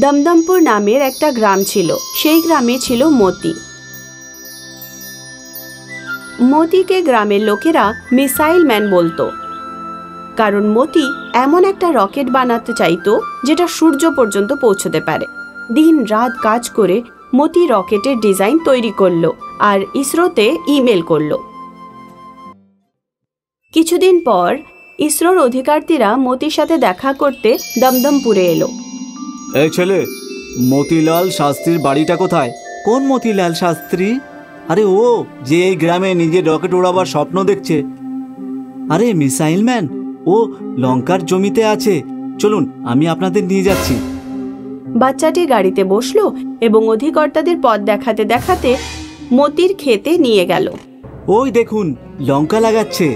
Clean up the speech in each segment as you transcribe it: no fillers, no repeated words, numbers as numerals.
দমদমপুর নামের একটা গ্রাম ছিল। সেই গ্রামে ছিল মতি। মতিকে গ্রামের লোকেরা মিসাইল ম্যান বলতো, কারণ মতি এমন একটা রকেট বানাতে চাইতো যেটা সূর্য পর্যন্ত পৌঁছতে পারে। দিন রাত কাজ করে মতি রকেটের ডিজাইন তৈরি করলো আর ইসরোতে ইমেল করলো। কিছুদিন পর ইসরোর অধিকারীরা মতির সাথে দেখা করতে দমদমপুরে এলো। এই ছেলে, মতিলাল শাস্ত্রীর বাড়িটা কোথায়? কোন মতিলাল শাস্ত্রী? আরে ও যে এই গ্রামে নিজের রকেট ওড়াবার স্বপ্ন দেখছে। আরে মিসাইল ম্যান, ও লঙ্কার জমিতে আছে। চলুন, আমি আপনাদের নিয়ে যাচ্ছি। বাচ্চাটি গাড়িতে বসলো এবং অধিকর্তাদের পথ দেখাতে দেখাতে মতির ক্ষেতে নিয়ে গেল। ওই দেখুন, লঙ্কা লাগাচ্ছে।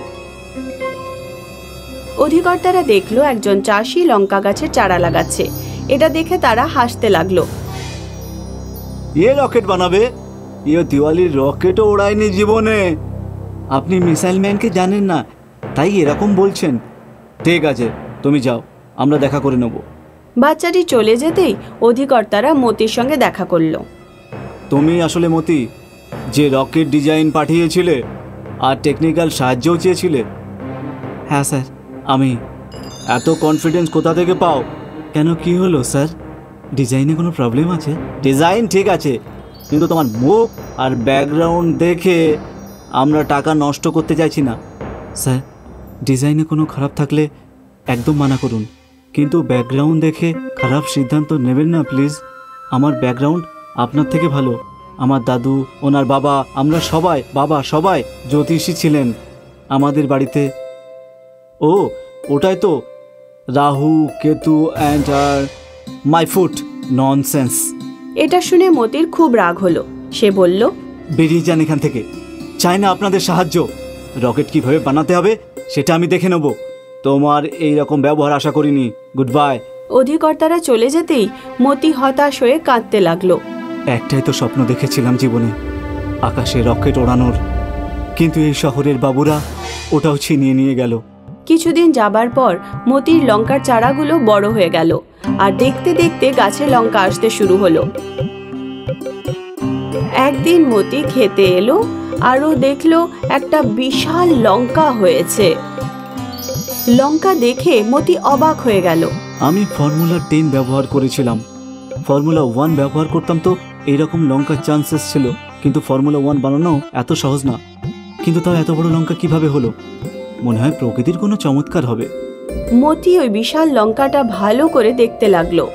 অধিকর্তারা দেখলো একজন চাষি লঙ্কা গাছের চারা লাগাচ্ছে। এটা দেখে তারা হাসতে লাগলো। এ রকেট বানাবে? এ দিওয়ালির রকেটও ওড়ায়নি জীবনে। আপনি মিসাইল ম্যানকে জানেন না, তাই এরকম বলছেন। ঠিক আছে, তুমি যাও, আমরা দেখা করে নেব। বাচ্চাটি চলে যেতেই অধিকর্তারা মতির সঙ্গে দেখা করলো। তুমি আসলে মতি, যে রকেট ডিজাইন পাঠিয়েছিলে আর টেকনিক্যাল সাহায্যও চেয়েছিলে? হ্যাঁ স্যার, আমি। এত কনফিডেন্স কোথা থেকে পাও? কেন, কি হলো স্যার? ডিজাইনে কোনো প্রবলেম আছে? ডিজাইন ঠিক আছে, কিন্তু তোমার মুখ আর ব্যাকগ্রাউন্ড দেখে আমরা টাকা নষ্ট করতে চাইছি না। স্যার, ডিজাইনে কোনো খারাপ থাকলে একদম মানা করুন, কিন্তু ব্যাকগ্রাউন্ড দেখে খারাপ সিদ্ধান্ত নেবেন না প্লিজ। আমার ব্যাকগ্রাউন্ড আপনার থেকে ভালো। আমার দাদু, ওনার বাবা, আমরা সবাই জ্যোতিষী ছিলেন আমাদের বাড়িতে। ও, ওটাই তো Rahu, Ketu and my foot. Nonsense. এটা শুনে মতির খুব রাগ হলো। সে বলল, বেরিয়ে যান এখান থেকে, চাই না আপনাদের সাহায্য। রকেট কিভাবে বানাতে হবে সেটা আমি দেখে নেব। তোমার এই রকম ব্যবহার আশা করিনি। Good bye. অধিকর্তারা চলে যেতেই মতি হতাশ হয়ে কাঁদতে লাগলো। একটাই তো স্বপ্ন দেখেছিলাম জীবনে, আকাশে রকেট ওড়ানোর, কিন্তু এই শহরের বাবুরা ওটাও ছিনিয়ে নিয়ে গেল। কিছুদিন যাবার পর মতির লঙ্কার চারাগুলো বড় হয়ে গেল আর দেখতে দেখতে গাছে লঙ্কা আসতে শুরু হলো। একদিন মতি খেতে এলো আর ও দেখলো একটা বিশাল লঙ্কা হয়েছে। লঙ্কা দেখে মতি অবাক হয়ে গেল। আমি ফর্মুলা 10 ব্যবহার করেছিলাম, ফর্মুলা 1 ব্যবহার করতাম তো এইরকম লঙ্কার চান্সেস ছিল, কিন্তু ফর্মুলা 1 বানানো এত সহজ না। কিন্তু তাও এত বড় লঙ্কা কিভাবে হলো? মনে হয় প্রকৃতির কোনো চমৎকার হবে। মতি ওই বিশাল লঙ্কাটা ভালো করে দেখতে লাগলো।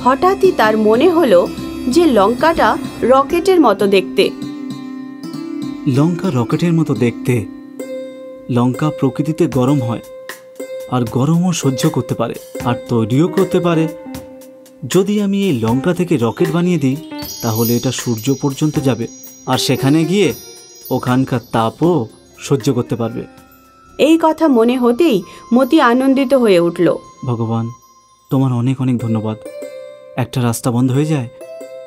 হঠাৎই তার মনে হলো যে লঙ্কাটা রকেটের মতো দেখতে। লঙ্কা রকেটের মতো দেখতে? লঙ্কা প্রকৃতিতে গরম হয়, আর গরমও সহ্য করতে পারে, আর তৈরিও করতে পারে। যদি আমি এই লঙ্কা থেকে রকেট বানিয়ে দিই, তাহলে এটা সূর্য পর্যন্ত যাবে, আর সেখানে গিয়ে ওখানকার তাপও সহ্য করতে পারবে। এই কথা মনে হতেই মতি আনন্দিত হয়ে উঠল। ভগবান, তোমার অনেক অনেক ধন্যবাদ। একটা রাস্তা বন্ধ হয়ে যায়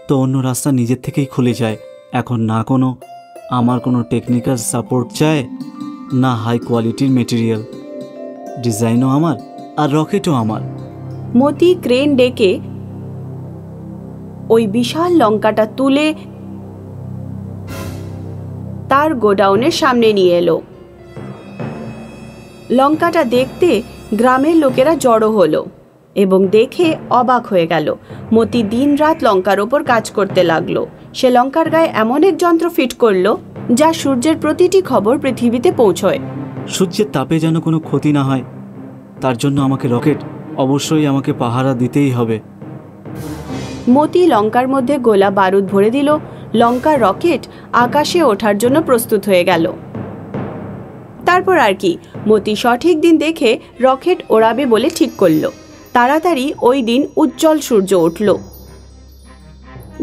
তো অন্য রাস্তা নিজের থেকেই খুলে যায়। এখন না আমার কোনো টেকনিক্যাল সাপোর্ট চাই, না হাই কোয়ালিটির মেটেরিয়াল। ডিজাইনও আমার আর রকেটও আমার। মতি ক্রেন ডেকে ওই বিশাল লঙ্কাটা তুলে তার গোডাউনের সামনে নিয়ে এলো। লঙ্কাটা দেখতে গ্রামের লোকেরা জড়ো হলো এবং দেখে অবাক হয়ে গেল। মতি দিন রাত লঙ্কার ওপর কাজ করতে লাগলো। সে লঙ্কার গায়ে এমন এক যন্ত্র ফিট করলো যা সূর্যের প্রতিটি খবর পৃথিবীতে পৌঁছয়। সূর্যের তাপে যেন কোনো ক্ষতি না হয়, তার জন্য আমাকে রকেট অবশ্যই আমাকে পাহারা দিতেই হবে। মতি লঙ্কার মধ্যে গোলা বারুদ ভরে দিল। লঙ্কার রকেট আকাশে ওঠার জন্য প্রস্তুত হয়ে গেল। তারপর আর কি, মতি সঠিক দিন দেখে রকেট ওড়াবে বলে ঠিক করলো। তাড়াতাড়ি ওই দিন উজ্জ্বল সূর্য উঠল।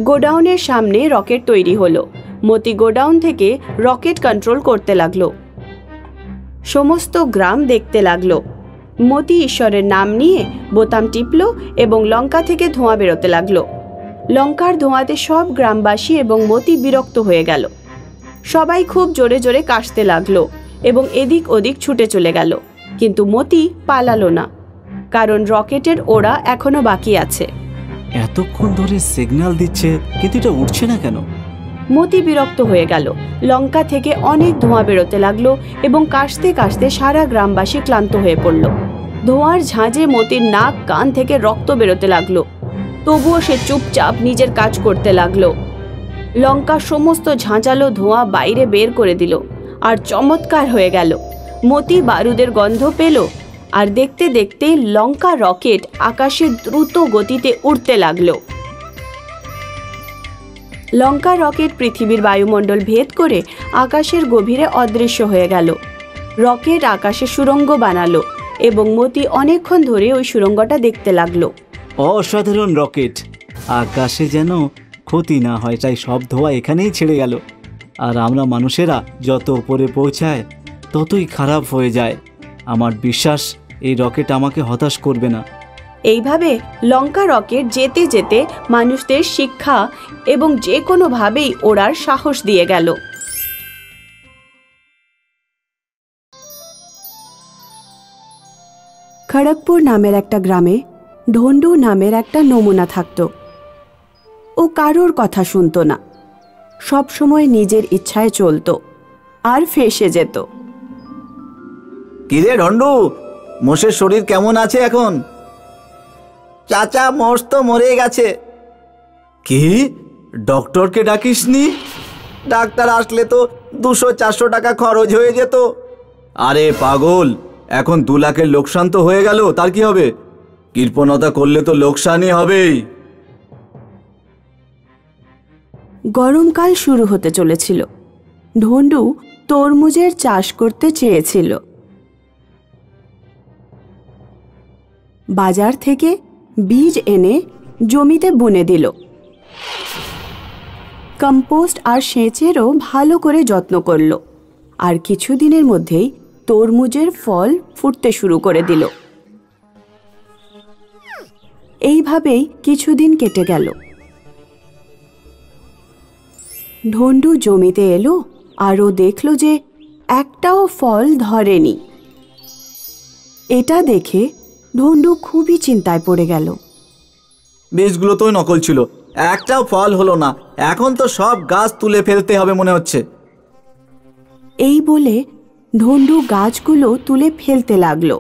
গোডাউনের সামনে রকেট তৈরি হলো। মতি গোডাউন থেকে রকেট কন্ট্রোল করতে লাগলো। সমস্ত গ্রাম দেখতে লাগলো। মতি ঈশ্বরের নাম নিয়ে বোতাম টিপল এবং লঙ্কা থেকে ধোঁয়া বেরোতে লাগলো। লঙ্কার ধোঁয়াতে সব গ্রামবাসী এবং মতি বিরক্ত হয়ে গেল। সবাই খুব জোরে জোরে কাশতে লাগলো এবং এদিক ওদিক ছুটে চলে গেল, কিন্তু মতি পালালো না, কারণ রকেটের ওড়া এখনো বাকি আছে। এতক্ষণ ধরে সিগন্যাল দিচ্ছে কিন্তু এটা উঠছে না কেন? মতি বিরক্ত হয়ে গেল। লঙ্কা থেকে অনেক ধোঁয়া বেরোতে লাগলো এবং কাশতে কাশতে সারা গ্রামবাসী ক্লান্ত হয়ে পড়ল। ধোঁয়ার ঝাঁঝে মতির নাক কান থেকে রক্ত বেরোতে লাগলো। তবুও সে চুপচাপ নিজের কাজ করতে লাগলো। লঙ্কা সমস্ত ঝাঁঝালো ধোঁয়া বাইরে বের করে দিল আর চমৎকার হয়ে গেল। মতি বারুদের গন্ধ পেল আর দেখতে দেখতে লঙ্কা রকেট আকাশে দ্রুত গতিতে উড়তে লাগলো। লঙ্কা রকেট পৃথিবীর বায়ুমণ্ডল ভেদ করে আকাশের গভীরে অদৃশ্য হয়ে গেল। রকেট আকাশে সুড়ঙ্গ বানালো এবং মতি অনেকক্ষণ ধরে ওই সুড়ঙ্গটা দেখতে লাগলো। অসাধারণ রকেট, আকাশে যেন ক্ষতি না হয় তাই সব ধোঁয়া এখানেই ছেড়ে গেল। আর আমরা মানুষেরা যত উপরে পৌঁছায় ততই খারাপ হয়ে যায়। আমার বিশ্বাস এই রকেট আমাকে হতাশ করবে না। এইভাবে লঙ্কা রকেট যেতে যেতে মানুষদের শিক্ষা এবং যে কোনোভাবেই ওড়ার সাহস দিয়ে গেল। খড়গপুর নামের একটা গ্রামে ঢন্ডু নামের একটা নমুনা থাকত। ও কারোর কথা শুনতো না, সব সময় নিজের ইচ্ছায় চলতো আর ফেঁসে যেত। কিরে ঢন্ডু, মোষের শরীর কেমন আছে এখন? চাচা, মোষ তো মরে গেছে। কি? ডক্টরকে ডাকিসনি? ডাক্তার আসলে তো 200-400 টাকা খরচ হয়ে যেত। আরে পাগল, এখন 2 লাখের লোকসান তো হয়ে গেল, তার কি হবে? কৃপণতা করলে তো লোকসানই হবেই। গরমকাল শুরু হতে চলেছিল। ঢন্ডু তরমুজের চাষ করতে চেয়েছিল। বাজার থেকে বীজ এনে জমিতে বুনে দিল। কম্পোস্ট আর সেচেরও ভালো করে যত্ন করল আর কিছুদিনের মধ্যেই তরমুজের ফল ফুটতে শুরু করে দিল। এইভাবেই কিছুদিন কেটে গেল। ঢন্ডু জমিতে এলো আর ও দেখল যে একটাও ফল ধরেনি। এটা দেখে ঢন্ডু খুবই চিন্তায় পড়ে গেল। বীজগুলো তো নকল ছিল, একটাও ফল হলো না। এখন তো সব গাছ তুলে ফেলতে হবে মনে হচ্ছে। এই বলে ঢন্ডু গাছগুলো তুলে ফেলতে লাগলো।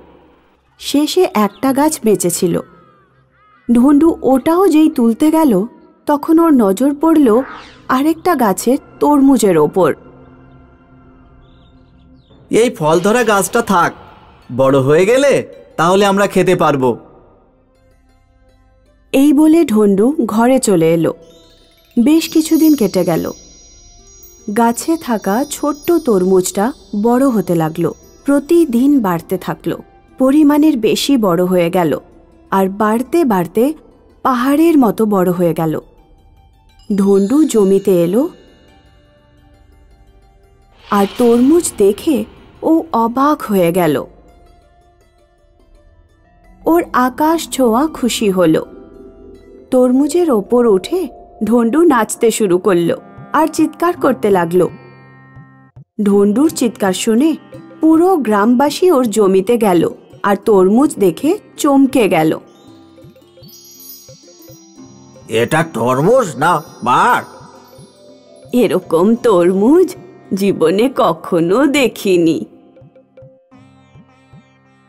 শেষে একটা গাছ বেঁচেছিল। ঢন্ডু ওটাও যেই তুলতে গেল তখন ওর নজর পড়ল আরেকটা গাছের তরমুজের ওপর। এই ফল ধরা গাছটা থাক, বড় হয়ে গেলে তাহলে আমরা খেতে পারবো। এই বলে ঢন্ডু ঘরে চলে এলো। বেশ কিছুদিন কেটে গেল। গাছে থাকা ছোট্ট তরমুজটা বড় হতে লাগলো, প্রতিদিন বাড়তে থাকলো, পরিমাণের বেশি বড় হয়ে গেল আর বাড়তে বাড়তে পাহাড়ের মতো বড় হয়ে গেল। ঢন্ডু জমিতে এলো আর তরমুজ দেখে ও অবাক হয়ে গেল। ওর আকাশ ছোঁয়া খুশি হলো। তরমুজের ওপর উঠে ঢন্ডু নাচতে শুরু করলো আর চিৎকার করতে লাগলো। ঢন্ডুর চিৎকার শুনে পুরো গ্রামবাসী ওর জমিতে গেল আর তরমুজ দেখে চমকে গেল। এটা তরমুজ না বাঘ? এরকম তরমুজ জীবনে কখনো দেখিনি।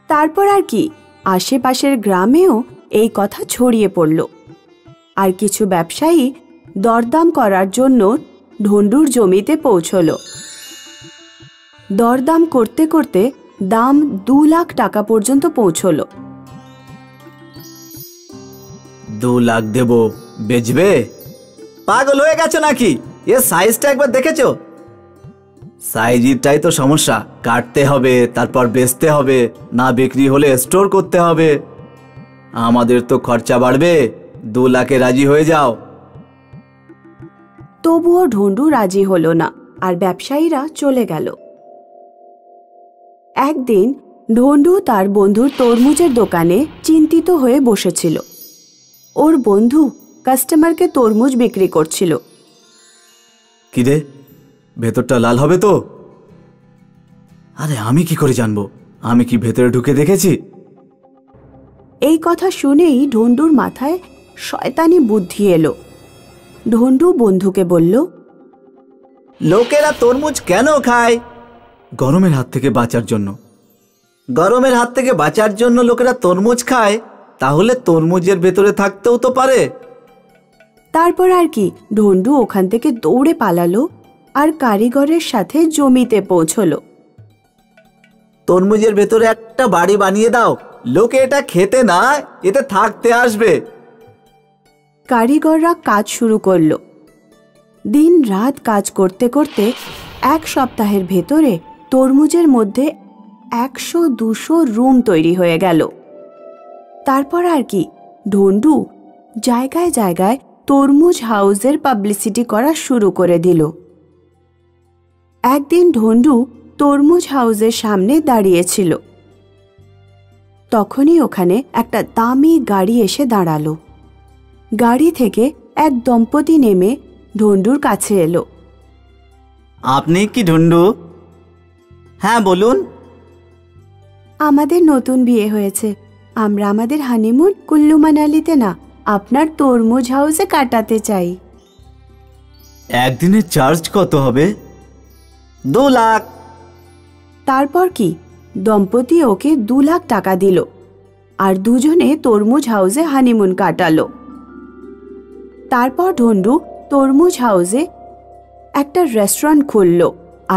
তারপর আর কি, আশেপাশের গ্রামেও এই কথা ছড়িয়ে পড়ল আর কিছু ব্যবসায়ী দরদাম করার জন্য ঢন্ডুর জমিতে পৌঁছল। দরদাম করতে করতে দাম 2 লাখ টাকা পর্যন্ত পৌঁছল। 2 লাখ দেব, বেচবে? পাগল হয়ে গেছে নাকি? এর সাইজটা একবার দেখেছো? সাইজটাই তো সমস্যা। কাটতে হবে, তারপর বেচতে হবে, না বিক্রি হলে স্টোর করতে হবে। আমাদের তো খরচা বাড়বে। 2 লাখে রাজি হয়ে যাও। তবুও ঢন্ডু রাজি হলো না আর ব্যবসায়ীরা চলে গেল। একদিন ঢন্ডু তার বন্ধুর তরমুজের দোকানে চিন্তিত হয়ে বসেছিল। ওর বন্ধু কাস্টমারকে তরমুজ বিক্রি করছিল। কি রে, ভেতরটা লাল হবে তো? আরে আমি কি করে জানবো? আমি কি ভেতরে ঢুকে দেখেছি? এই কথা শুনেই ঢন্ডুর মাথায় শয়তানি বুদ্ধি এলো। ঢন্ডু বন্ধুকে বলল, লোকেরা তরমুজ কেন খায়? গরমের হাত থেকে বাঁচার জন্য। গরমের হাত থেকে বাঁচার জন্য লোকেরা তরমুজ খায়, তাহলে তরমুজের ভেতরে থাকতেও তো পারে। তারপর আর কি, ঢন্ডু ওখান থেকে দৌড়ে পালালো আর কারিগরের সাথে জমিতে পৌঁছলো। তরমুজের ভেতরে একটা বাড়ি বানিয়ে দাও, লোকে এটা খেতে না, এতে থাকতে আসবে। কারিগররা কাজ শুরু করলো। দিন রাত কাজ করতে করতে 1 সপ্তাহের ভেতরে তরমুজের মধ্যে 100-200 রুম তৈরি হয়ে গেল। তারপর আর কি, ঢন্ডু জায়গায় জায়গায় তরমুজ হাউসের পাবলিসিটি করা শুরু করে দিল। একদিন ঢন্ডু তরমুজ হাউসের সামনে দাঁড়িয়েছিল। তখনই ওখানে একটা দামি গাড়ি এসে দাঁড়ালো। গাড়ি থেকে এক দম্পতি নেমে ঢন্ডুর কাছে এলো। আপনি কি ঢন্ডু? হ্যাঁ বলুন। আমাদের নতুন বিয়ে হয়েছে, আমরা আমাদের হানিমুন কুল্লু মানালিতে না, আপনার তরমুজ হাউসে কাটাতে চাই। একদিনের চার্জ কত হবে? 2 লাখ। তারপর কি, দম্পতি ওকে 2 লাখ টাকা দিল আর দুজনে তরমুজ হাউসে হানিমুন কাটালো। তারপর ঢন্ডু তরমুজ হাউসে একটা রেস্টুরেন্ট খুলল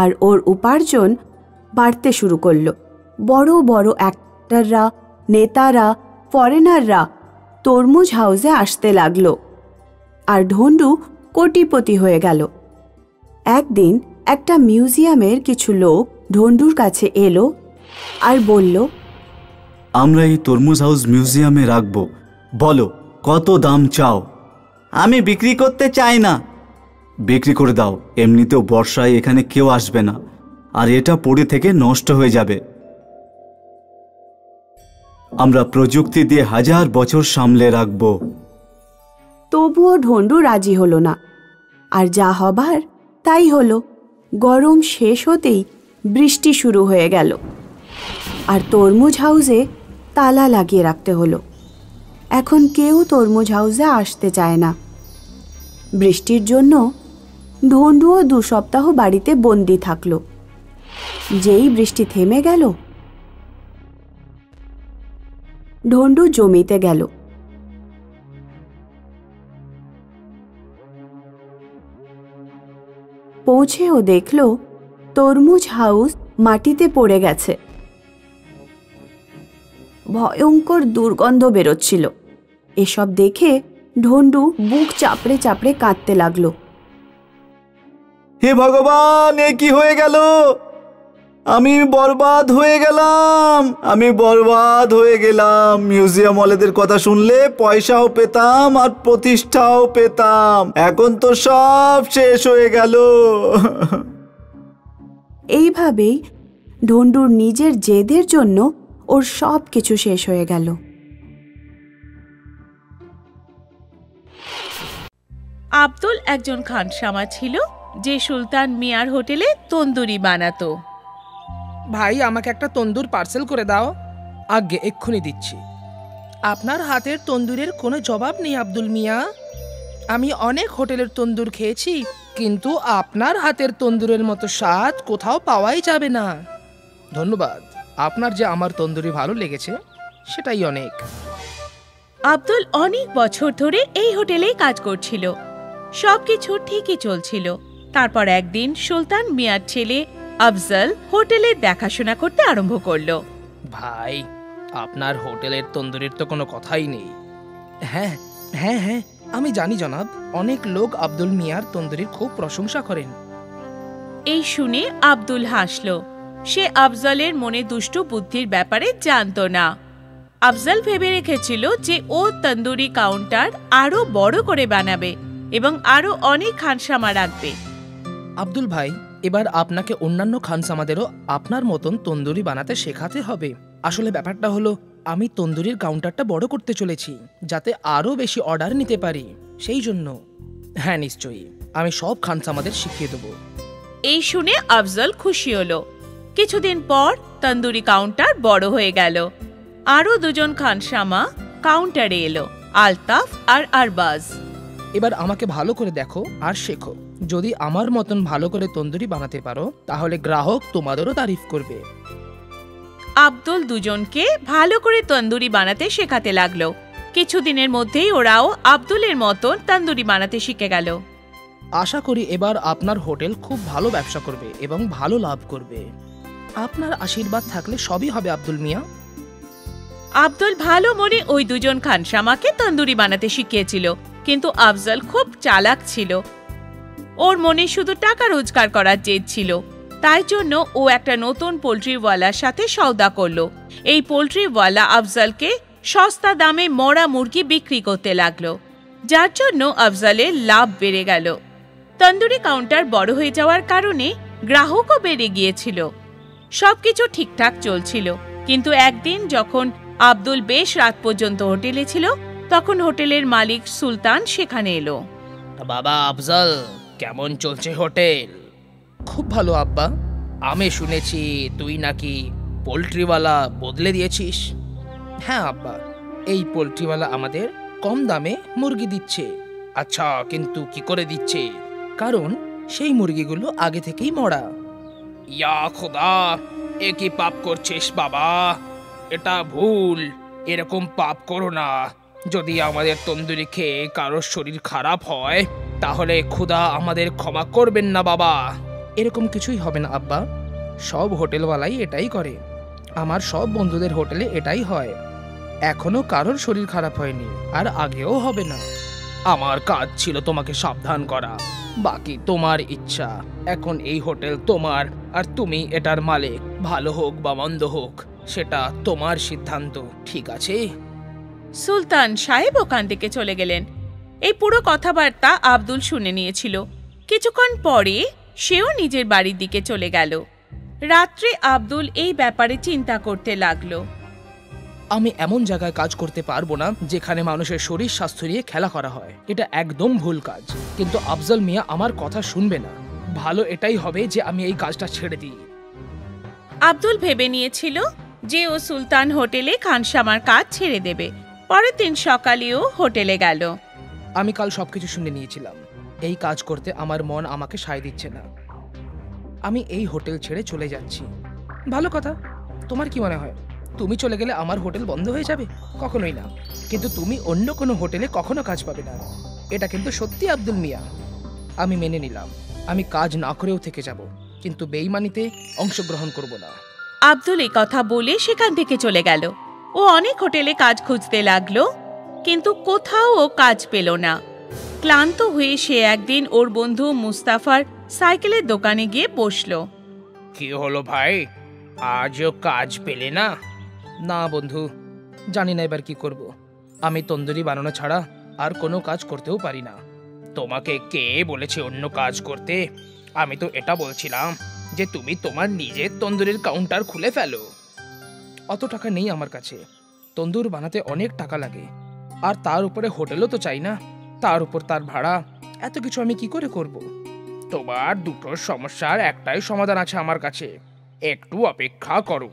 আর ওর উপার্জন বাড়তে শুরু করলো। বড় বড় অ্যাক্টররা, নেতারা, ফরেনাররা তরমুজ হাউসে আসতে লাগলো আর ঢন্ডু কোটিপতি হয়ে গেল। একদিন একটা মিউজিয়ামের কিছু লোক ঢন্ডুর কাছে এলো আর বলল, আমরা এই তরমুজ হাউস মিউজিয়ামে রাখবো, বলো কত দাম চাও? আমি বিক্রি করতে চাই না। বিক্রি করে দাও, এমনিতেও বর্ষায় এখানে কেউ আসবে না আর এটা পড়ে থেকে নষ্ট হয়ে যাবে। আমরা প্রযুক্তি দিয়ে 1000 বছর সামলে রাখবো। তবুও ঢন্ডু রাজি হলো না, আর যা হবার তাই হলো। গরম শেষ হতেই বৃষ্টি শুরু হয়ে গেল আর তরমুজ হাউসে তালা লাগিয়ে রাখতে হলো। এখন কেউ তরমুজ হাউসে আসতে চায় না। বৃষ্টির জন্য ঢন্ডুও 2 সপ্তাহ বাড়িতে বন্দি থাকলো। যেই বৃষ্টি থেমে গেল, ঢন্ডু জমিতে গেল। পৌঁছে ও দেখল তরমুজ হাউস মাটিতে পড়ে গেছে। ভয়ঙ্কর দুর্গন্ধ বেরোচ্ছিল। এসব দেখে ঢন্ডু বুক চাপড়ে চাপড়ে কাঁদতে লাগলো। হে ভগবান, এ কি হয়ে গেল? আমি বরবাদ হয়ে গেলাম, আমি বরবাদ হয়ে গেলাম। মিউজিয়াম ওয়ালাদের কথা শুনলে পয়সাও পেতাম আর প্রতিষ্ঠাও পেতাম, এখন তো সব শেষ হয়ে গেল। এইভাবেই ঢন্ডুর নিজের জেদের জন্য ওর সব কিছু শেষ হয়ে গেল। আব্দুল একজন খানসামা ছিল যে সুলতান মিয়ার হোটেলে তন্দুরি বানাতো। ভাই, আমাকে একটা তন্দুর পার্সেল করে দাও। আগে এক্ষুনি দিচ্ছি। আপনার হাতের তন্দুরের কোনো জবাব নেই আব্দুল মিয়া। আমি অনেক হোটেলের তন্দুর খেয়েছি, কিন্তু আপনার হাতের তন্দুরের মতো স্বাদ কোথাও পাওয়াই যাবে না। ধন্যবাদ, আপনার যে আমার তন্দুরি ভালো লেগেছে সেটাই অনেক। আব্দুল অনেক বছর ধরে এই হোটেলেই কাজ করছিল। সবকিছু ঠিকই চলছিল। তারপর একদিন সুলতান মিয়ার ছেলে আফজল হোটেলের দেখাশোনা করতে আরম্ভ করলো। ভাই, আপনার হোটেলের তন্দুরির তো কোনো কথাই নেই। হ্যাঁ হ্যাঁ হ্যাঁ, আমি জানি জনাব, অনেক লোক আব্দুল মিয়ার তন্দুরির খুব প্রশংসা করেন। এই শুনে আব্দুল হাসল। সে আফজলের মনে দুষ্টু বুদ্ধির ব্যাপারে জানতো না। আফজল ভেবে রেখেছিল যে ও তন্দুরি কাউন্টার আরো বড় করে বানাবে এবং আরো অনেক খানসামা রাখবে। আব্দুল ভাই, এবার আপনাকে অন্যান্য খানসামাদেরও আপনার মতন তন্দুরি বানাতে শেখাতে হবে। আসলে ব্যাপারটা হলো, আমি তন্দুরির কাউন্টারটা বড় করতে চলেছি যাতে আরো বেশি অর্ডার নিতে পারি, সেই জন্য। হ্যাঁ নিশ্চয়ই, আমি সব খানসামাদের শিখিয়ে দেব। এই শুনে আফজল খুশি হলো। কিছুদিন পর তন্দুরি কাউন্টার বড় হয়ে গেল। আরো 2 জন খানসামা কাউন্টারে এলো। আলতাফ আর আরবাজ। এবার আমাকে ভালো করে দেখো আর শেখো। যদি আমার মতন ভালো করে তন্দুরি বানাতে পারো তাহলে গ্রাহক তোমাদেরও তারিফ করবে। আব্দুল দুজনকে ভালো করে তন্দুরি বানাতে শেখাতে লাগলো। কিছুদিনের মধ্যেই ওরাও আব্দুলের মতন তন্দুরি বানাতে শিখে গেল। আশা করি এবার আপনার হোটেল খুব ভালো ব্যবসা করবে এবং ভালো লাভ করবে। আপনার আশীর্বাদ থাকলে সবই হবে আব্দুল মিয়া। আব্দুল ভালো মনে ওই দুজন খানসামাকে তন্দুরি বানাতে শিখিয়েছিল, কিন্তু আফজল খুব চালাক ছিল। ওর মনে শুধু টাকা রোজগার করার জেদ ছিল। তাই জন্য ও একটা নতুন পোল্ট্রিওয়ালার সাথে সওদা করলো। এই পোল্ট্রিওয়ালা আফজলকে সস্তা দামে মরা মুরগি বিক্রি করতে লাগলো, যার জন্য আফজলের লাভ বেড়ে গেল। তন্দুরি কাউন্টার বড় হয়ে যাওয়ার কারণে গ্রাহকও বেড়ে গিয়েছিল। সবকিছু ঠিকঠাক চলছিল, কিন্তু একদিন যখন আব্দুল বেশ রাত পর্যন্ত হোটেলে ছিল, তখন হোটেলের মালিক সুলতান সেখানে এলো। বাবা আফজল, কেমন চলছে হোটেল? খুব ভালো আব্বা। আমি শুনেছি তুই নাকি পোল্ট্রিওয়ালা বদলে দিয়েছিস। হ্যাঁ আব্বা, এই পোল্ট্রিওয়ালা আমাদের কম দামে মুরগি দিচ্ছে। আচ্ছা, কিন্তু কি করে দিচ্ছে? কারণ সেই মুরগিগুলো আগে থেকেই মরা। ইয়া খোদা, এ কি পাপ করছিস বাবা? এটা ভুল। এরকম পাপ করো না। যদি আমাদের তন্দুরি খেয়ে কারোর শরীর খারাপ হয় তাহলে খোদা আমাদের ক্ষমা করবেন না বাবা। এরকম কিছুই হবে না আব্বা। সব হোটেলওয়ালাই এটাই করে। আমার সব বন্ধুদের হোটেলে এটাই হয়। এখনো কারোর শরীর খারাপ হয়নি, আর আগেও হবে না। আমার কাজ ছিল তোমাকে সাবধান করা, বাকি তোমার ইচ্ছা। এখন এই হোটেল তোমার, আর তুমি এটার মালিক। ভালো হোক বা মন্দ হোক সেটা তোমার সিদ্ধান্ত, ঠিক আছে? সুলতান সাহেব ওখান থেকে চলে গেলেন। এই পুরো কথাবার্তা আব্দুল শুনে নিয়েছিল। কিছুক্ষণ পরে সেও নিজের বাড়ির দিকে চলে গেল। রাত্রে আব্দুল এই ব্যাপারে চিন্তা করতে লাগলো। আমি এমন জায়গায় কাজ করতে পারবো না যেখানে মানুষের শরীর স্বাস্থ্য নিয়ে খেলা করা হয়। এটা একদম ভুল কাজ। কিন্তু আফজল মিয়া আমার কথা শুনবে না। ভালো এটাই হবে যে আমি এই কাজটা ছেড়ে দিই। আব্দুল ভেবে নিয়েছিল যে ও সুলতান হোটেলে খানসামার কাজ ছেড়ে দেবে। পরের দিন সকালেও হোটেলে গেল। আমি কাল সবকিছু শুনে নিয়েছিলাম। এই কাজ করতে আমার মন আমাকে সায় দিচ্ছে না। আমি এই হোটেল ছেড়ে চলে যাচ্ছি। ভালো কথা। তোমার কি মনে হয় তুমি চলে গেলে আমার হোটেল বন্ধ হয়ে যাবে? কখনোই না। কিন্তু তুমি অন্য কোনো হোটেলে কখনো কাজ পাবে না। এটা কিন্তু সত্যি আব্দুল মিয়া। আমি মেনে নিলাম। আমি কাজ না করেও থেকে যাব, কিন্তু বেইমানিতে অংশগ্রহণ করব না। আব্দুল এই কথা বলে সেখান থেকে চলে গেল। ও অনেক হোটেলে কাজ খুঁজতে লাগলো, কিন্তু কোথাও ও কাজ পেল না। ক্লান্ত হয়ে সে একদিন ওর বন্ধু মুস্তাফার সাইকেলের দোকানে গিয়ে বসলো। কি হলো ভাই, আজও কাজ পেলে না? না বন্ধু, জানি না এবার কি করব। আমি তন্দুরি বানানো ছাড়া আর কোনো কাজ করতেও পারি না। তোমাকে কে বলেছে অন্য কাজ করতে? আমি তো এটা বলছিলাম যে তুমি তোমার নিজের তন্দুরির কাউন্টার খুলে ফেলো। অত টাকা নেই আমার কাছে। তন্দুর বানাতে অনেক টাকা লাগে, আর তার উপরে হোটেলও তো চাই না। তার উপর তার ভাড়া, এত কিছু আমি কি করে করব? তোমার দুটো সমস্যার একটাই সমাধান আছে আমার কাছে। একটু অপেক্ষা করো।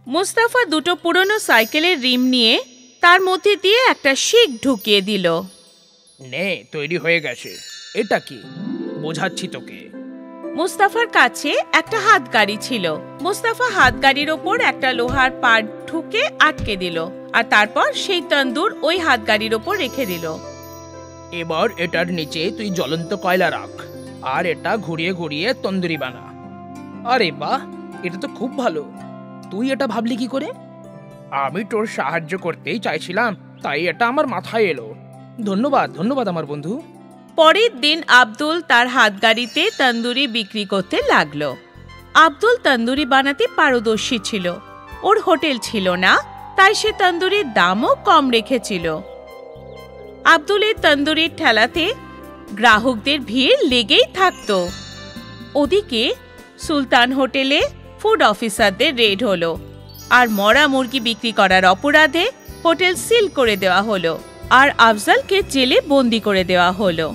মুস্তাফা দুটো পুরনো সাইকেলের রিম নিয়ে তার মধ্যে দিয়ে একটা শিক ঢুকিয়ে দিল। নে, তৈরি হয়ে গেছে। এটা কি? বোঝাচ্ছি তোকে। মুস্তাফার কাছে একটা হাতগাড়ি ছিল। মুস্তাফা হাতগাড়ির ওপর একটা লোহার পাট ঢুকে আটকে দিল, আর তারপর সেই তন্দুর ওই হাতগাড়ির ওপর রেখে দিল। এবার এটার নিচে তুই জ্বলন্ত কয়লা রাখ, আর এটা ঘুরিয়ে ঘুরিয়ে তন্দুরি বানা। আরে বাহ, এটা তো খুব ভালো। তুই এটা ভাবলি কি করে? আমি তোর সাহায্য করতেই চাইছিলাম, তাই এটা আমার মাথায় এলো। ধন্যবাদ ধন্যবাদ আমার বন্ধু। পরের দিন আব্দুল তার হাতগাড়িতে তন্দুরি বিক্রি করতে লাগলো। আব্দুল তন্দুরি বানাতে পারদর্শী ছিল। ওর হোটেল ছিল না, তাই সে তন্দুরির দামও কম রেখেছিল। আব্দুলের তন্দুরির ঠেলাতে গ্রাহকদের ভিড় লেগেই থাকতো। ওদিকে সুলতান হোটেলে ফুড অফিসারদের রেড হলো, আর মরা মুরগি বিক্রি করার অপরাধে হোটেল সিল করে দেওয়া হলো, আর আফজলকে জেলে বন্দি করে দেওয়া হলো।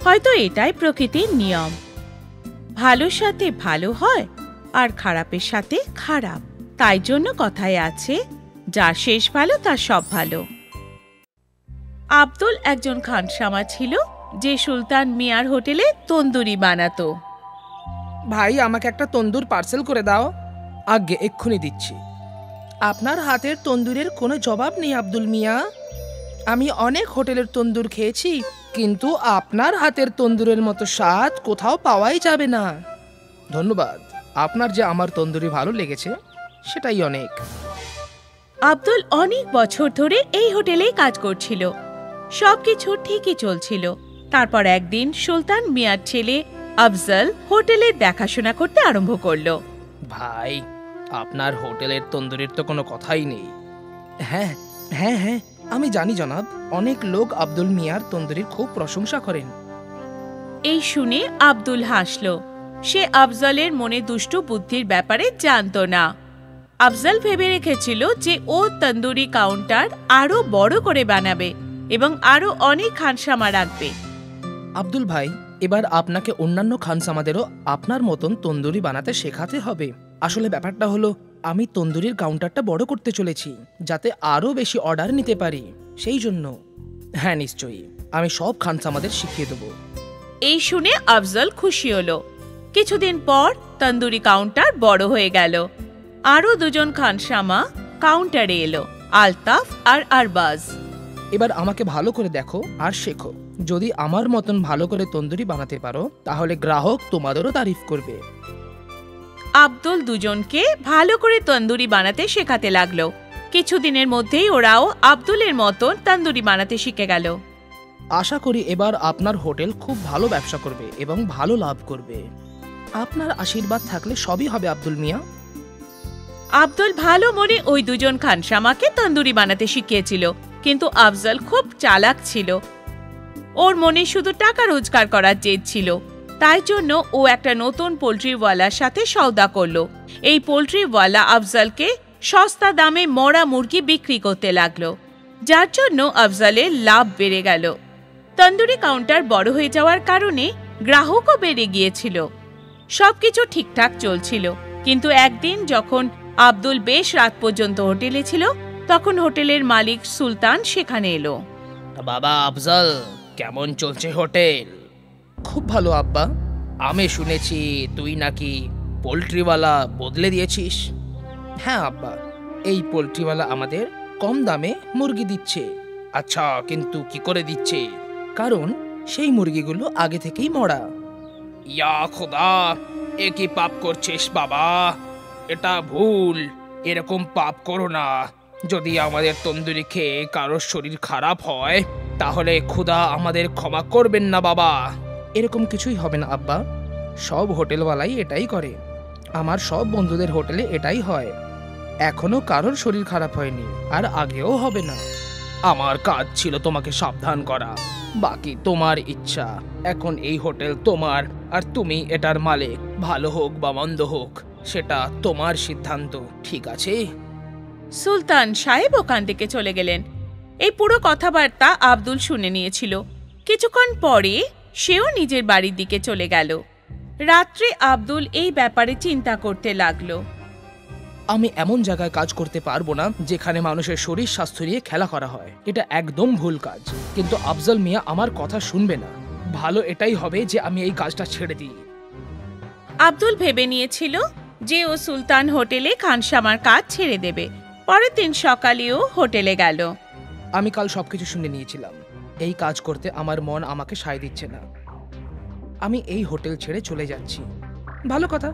হয়তো এটাই প্রকৃতির নিয়ম। ভালোর সাথে ভালো হয় আর খারাপের সাথে খারাপ। তাই জন্য কথায় আছে, যার শেষ ভালো তার সব ভালো। আব্দুল একজন খানসামা ছিল যে সুলতান মিয়ার হোটেলে তন্দুরি বানাতো। ভাই আমাকে একটা তন্দুর পার্সেল করে দাও। আগে এক্ষুনি দিচ্ছি। আপনার হাতের তন্দুরের কোনো জবাব নেই আব্দুল মিয়া। আমি অনেক হোটেলের তন্দুর খেয়েছি, কিন্তু আপনার হাতের তন্দুরের মতো স্বাদ কোথাও পাওয়াই যাবে না। ধন্যবাদ, আপনার যে আমার তন্দুরি ভালো লেগেছে সেটাই অনেক। আব্দুল অনেক বছর ধরে এই হোটেলেই কাজ করছিল। সবকিছু ঠিকই চলছিল। তারপর একদিন সুলতান মিয়ার ছেলে আফজল হোটেলের দেখাশোনা করতে আরম্ভ করলো। ভাই, আপনার হোটেলের তন্দুরির তো কোনো কথাই নেই। হ্যাঁ হ্যাঁ হ্যাঁ, আমি জানি জনাব, অনেক লোক আব্দুল মিয়ার তন্দুরির খুব প্রশংসা করেন। এই শুনে আব্দুল হাসলো। সে আফজলের মনে দুষ্টু বুদ্ধির ব্যাপারে জানতো না। আফজল ভেবে রেখেছিল যে ও তন্দুরি কাউন্টার আরো বড় করে বানাবে এবং আরো অনেক খানসামা রাখবে। আব্দুল ভাই, এবার আপনাকে অন্যান্য খানসামাদেরও আপনার মতন তন্দুরি বানাতে শেখাতে হবে। আসলে ব্যাপারটা হলো, আমি তন্দুরির কাউন্টারটা বড় করতে চলেছি যাতে আরো বেশি অর্ডার নিতে পারি, সেই জন্য। হ্যাঁ নিশ্চয়ই, আমি সব খানসামাদের শিখিয়ে দেবো। এই শুনে আফজল খুশি হলো। কিছুদিন পর তন্দুরি কাউন্টার বড় হয়ে গেল। আরো দুজন খানসামা কাউন্টারে এলো, আলতাফ আর আরবাজ। এবার আমাকে ভালো করে দেখো আর শেখো। যদি আমার মতন ভালো করে তন্দুরি বানাতে পারো তাহলে গ্রাহক তোমাদেরও তারিফ করবে। আব্দুল দুজনকে ভালো করে তন্দুরি বানাতে শেখাতে লাগলো। কিছুদিনের মধ্যেই ওরাও আব্দুলের মতন তন্দুরি বানাতে শিখে গেল। আশা করি এবার আপনার হোটেল খুব ভালো ব্যবসা করবে এবং ভালো লাভ করবে। আপনার আশীর্বাদ থাকলে সবই হবে আব্দুল মিয়া। আব্দুল ভালো মনে ওই দুজন খানসামাকে তন্দুরি বানাতে শিখিয়েছিল, কিন্তু আফজল খুব চালাক ছিল। ওর মনে শুধু টাকা রোজগার করার জেদ ছিল। তাই জন্য ও একটা নতুন পোল্ট্রিওয়ালার সাথে সওদা করলো। এই পোল্ট্রিওয়ালা আফজলকে সস্তা দামে মরা মুরগি বিক্রি করতে লাগলো, যার জন্য আফজলের লাভ বেড়ে গেল। তন্দুরি কাউন্টার বড় হয়ে যাওয়ার কারণে গ্রাহকও বেড়ে গিয়েছিল। সবকিছু ঠিকঠাক চলছিল, কিন্তু একদিন যখন আব্দুল বেশ রাত পর্যন্ত হোটেলে ছিল, তখন হোটেলের মালিক সুলতান সেখানে এলো। বাবা আফজল, কেমন চলছে হোটেল? খুব ভালো আব্বা। আমি শুনেছি তুই নাকি পোল্ট্রিওয়ালা বদলে দিয়েছিস। হ্যাঁ আব্বা, এই পোল্ট্রিওয়ালা আমাদের কম দামে মুরগি দিচ্ছে। আচ্ছা, কিন্তু কি করে দিচ্ছে? কারণ সেই মুরগিগুলো আগে থেকেই মরা। ইয়া খোদা, এ কি পাপ করছিস বাবা? এটা ভুল। এরকম পাপ করো না। যদি আমাদের তন্দুরি খেয়ে কারোর শরীর খারাপ হয় তাহলে খোদা আমাদের ক্ষমা করবেন না বাবা। এরকম কিছুই হবে না আব্বা, সব হোটেলওয়ালাই এটাই করে। আমার সব বন্ধুদের হোটেলে এটাই হয়। এখনো কারোর শরীর খারাপ হয়নি, আর আগেও হবে না। আমার কাজ ছিল তোমাকে সাবধান করা, বাকি তোমার ইচ্ছা। এখন এই হোটেল তোমার, আর তুমি এটার মালিক। ভালো হোক বা মন্দ হোক সেটা তোমার সিদ্ধান্ত, ঠিক আছে? সুলতান সাহেব ওখান থেকে চলে গেলেন। এই পুরো কথাবার্তা আব্দুল শুনে নিয়েছিল। কিছুক্ষণ পরে সেও নিজের বাড়ির দিকে চলে গেল। রাত্রে আব্দুল এই ব্যাপারে চিন্তা করতে লাগলো। আমি এমন জায়গায় কাজ করতে পারবো না যেখানে মানুষের শরীর স্বাস্থ্য নিয়ে খেলা করা হয়। এটা একদম ভুল কাজ। কিন্তু আফজল মিয়া আমার কথা শুনবে না। ভালো এটাই হবে যে আমি এই কাজটা ছেড়ে দিই। আব্দুল ভেবে নিয়েছিল যে ও সুলতান হোটেলে খানসামার কাজ ছেড়ে দেবে। পরের দিন সকালেও হোটেলে গেল। আমি কাল সবকিছু শুনে নিয়েছিলাম। এই কাজ করতে আমার মন আমাকে সায় দিচ্ছে না। আমি এই হোটেল ছেড়ে চলে যাচ্ছি। ভালো কথা।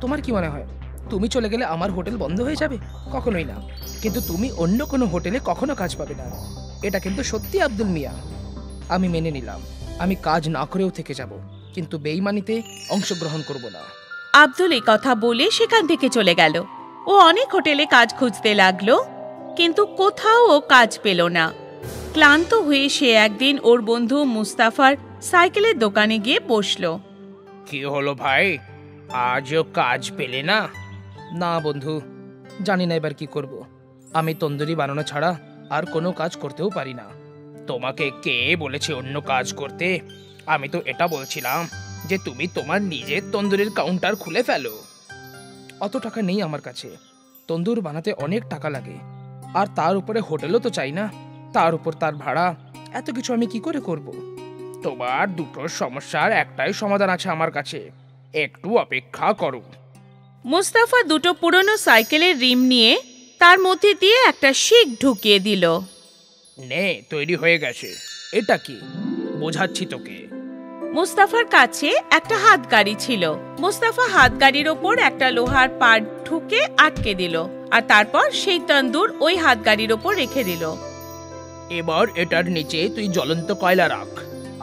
তোমার কি মনে হয় তুমি চলে গেলে আমার হোটেল বন্ধ হয়ে যাবে? কখনোই না। কিন্তু তুমি অন্য কোনো হোটেলে কখনো কাজ পাবে না। এটা কিন্তু সত্যি আব্দুল মিয়া। আমি মেনে নিলাম। আমি কাজ না করেও থেকে যাব, কিন্তু বেঈমানিতে অংশগ্রহণ করব না। আব্দুল এই কথা বলে সেখান থেকে চলে গেল। ও অনেক হোটেলে কাজ খুঁজতে লাগলো, কিন্তু কোথাও ও কাজ পেল না। ক্লান্ত হয়ে সে একদিন ওর বন্ধু মুস্তাফার সাইকেলের দোকানে গিয়ে বসলো। কি হলো ভাই, আজও কাজ পেলে না? না বন্ধু, জানি না এবার কি করব। আমি তন্দুরি বানানো ছাড়া আর কোনো কাজ করতেও পারি না। তোমাকে কে বলেছে অন্য কাজ করতে? আমি তো এটা বলছিলাম যে তুমি তোমার নিজের তন্দুরির কাউন্টার খুলে ফেলো। অত টাকা নেই আমার কাছে। তন্দুর বানাতে অনেক টাকা লাগে, আর তার উপরে হোটেলও তো চাই না। তার উপর তার ভাড়া। এত কিছু আমি কি করে করব? তোমার দুটো সমস্যার একটাই সমাধান আছে আমার কাছে, একটু অপেক্ষা করো। মুস্তাফা দুটো পুরনো সাইকেলের রিম নিয়ে তার মধ্যে দিয়ে একটা শিক ঢুকিয়ে দিল। নে, তৈরি হয়ে গেছে। এটা কি? বোঝাচ্ছি তোকে। মুস্তাফার কাছে একটা হাতগাড়ি ছিল। মুস্তাফা হাতগাড়ির ওপর একটা লোহার পাট ঠুকে আটকে দিল, আর তারপর সেই তন্দুর ওই হাতগাড়ির ওপর রেখে দিল। এবার এটার নিচে তুই জ্বলন্ত কয়লা রাখ,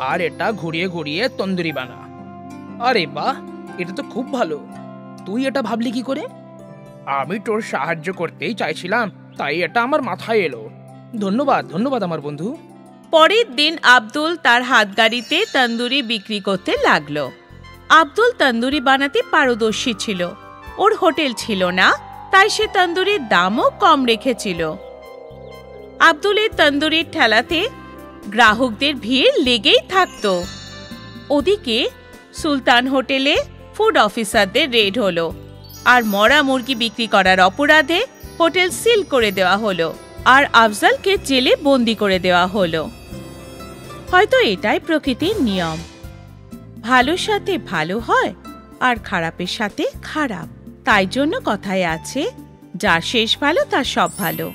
আর এটা ঘুরিয়ে ঘুরিয়ে তন্দুরি বানা। আরে বাহ, এটা তো খুব ভালো। তুই এটা ভাবলি কি করে? আমি তোর সাহায্য করতেই চাইছিলাম, তাই এটা আমার মাথায় এলো। ধন্যবাদ ধন্যবাদ আমার বন্ধু। পরের দিন আব্দুল তার হাতগাড়িতে তন্দুরি বিক্রি করতে লাগলো। আব্দুল তন্দুরি বানাতে পারদর্শী ছিল। ওর হোটেল ছিল না, তাই সে তন্দুরির দামও কম রেখেছিল। আব্দুলের তন্দুরির ঠেলাতে গ্রাহকদের ভিড় লেগেই থাকতো। ওদিকে সুলতান হোটেলে ফুড অফিসারদের রেড হলো, আর মরা মুরগি বিক্রি করার অপরাধে হোটেল সিল করে দেওয়া হলো, আর আফজালকে জেলে বন্দি করে দেওয়া হলো। হয়তো এটাই প্রকৃতির নিয়ম, ভালোর সাথে ভালো হয় আর খারাপের সাথে খারাপ। তাই জন্য কথায় আছে, যার শেষ ভালো তার সব ভালো।